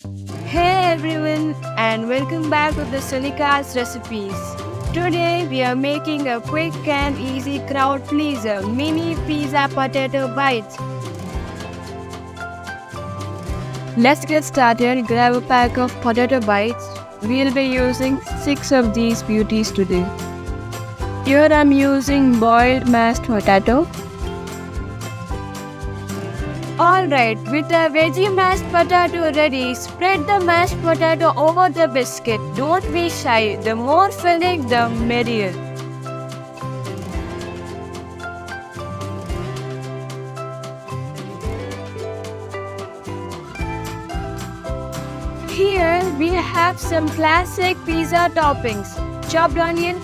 Hey everyone, and welcome back to the Sanikaz recipes. Today we are making a quick and easy crowd pleaser mini pizza potato bites. Let's get started. Grab a pack of potato bites. We'll be using 6 of these beauties today. Here I'm using boiled mashed potato. Alright, with the veggie mashed potato ready, spread the mashed potato over the biscuit. Don't be shy, the more filling the merrier. Here we have some classic pizza toppings. Chopped onion,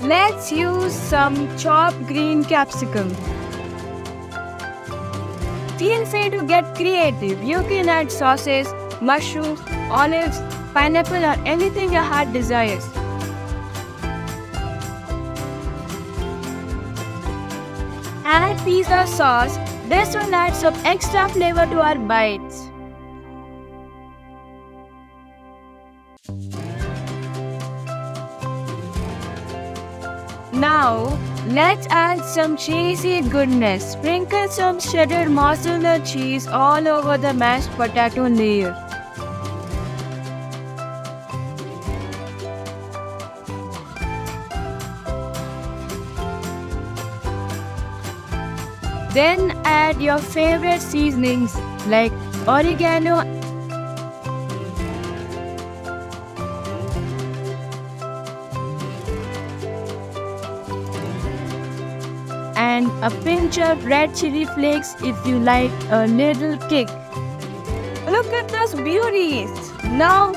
let's use some chopped green capsicum. Feel free to get creative. You can add sauces, mushrooms, olives, pineapple or anything your heart desires. Add pizza sauce. This will add some extra flavor to our bites. Now, let's add some cheesy goodness. Sprinkle some shredded mozzarella cheese all over the mashed potato layer. Then add your favorite seasonings like oregano and a pinch of red chili flakes if you like a little kick. Look at those beauties! Now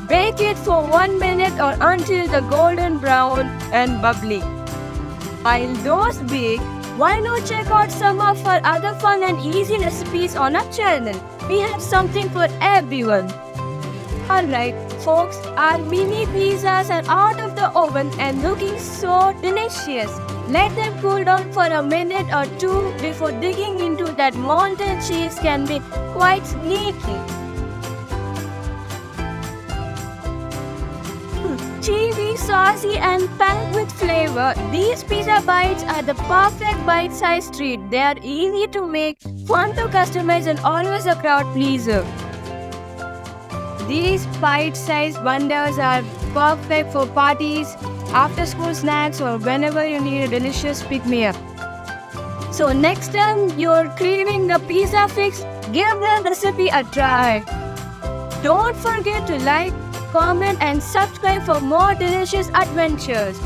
bake it for 1 minute or until the golden brown and bubbly. While those bake, why not check out some of our other fun and easy recipes on our channel? We have something for everyone. Alright folks, our mini pizzas are out of the oven and looking so delicious. Let them cool down for a minute or two before digging into that molten cheese can be quite sneaky. Cheesy, saucy and packed with flavor, these pizza bites are the perfect bite-sized treat. They are easy to make, fun to customize and always a crowd pleaser. These bite-sized wonders are perfect for parties, after-school snacks or whenever you need a delicious pick-me-up. So next time you're craving a pizza fix, give the recipe a try. Don't forget to like, comment and subscribe for more delicious adventures.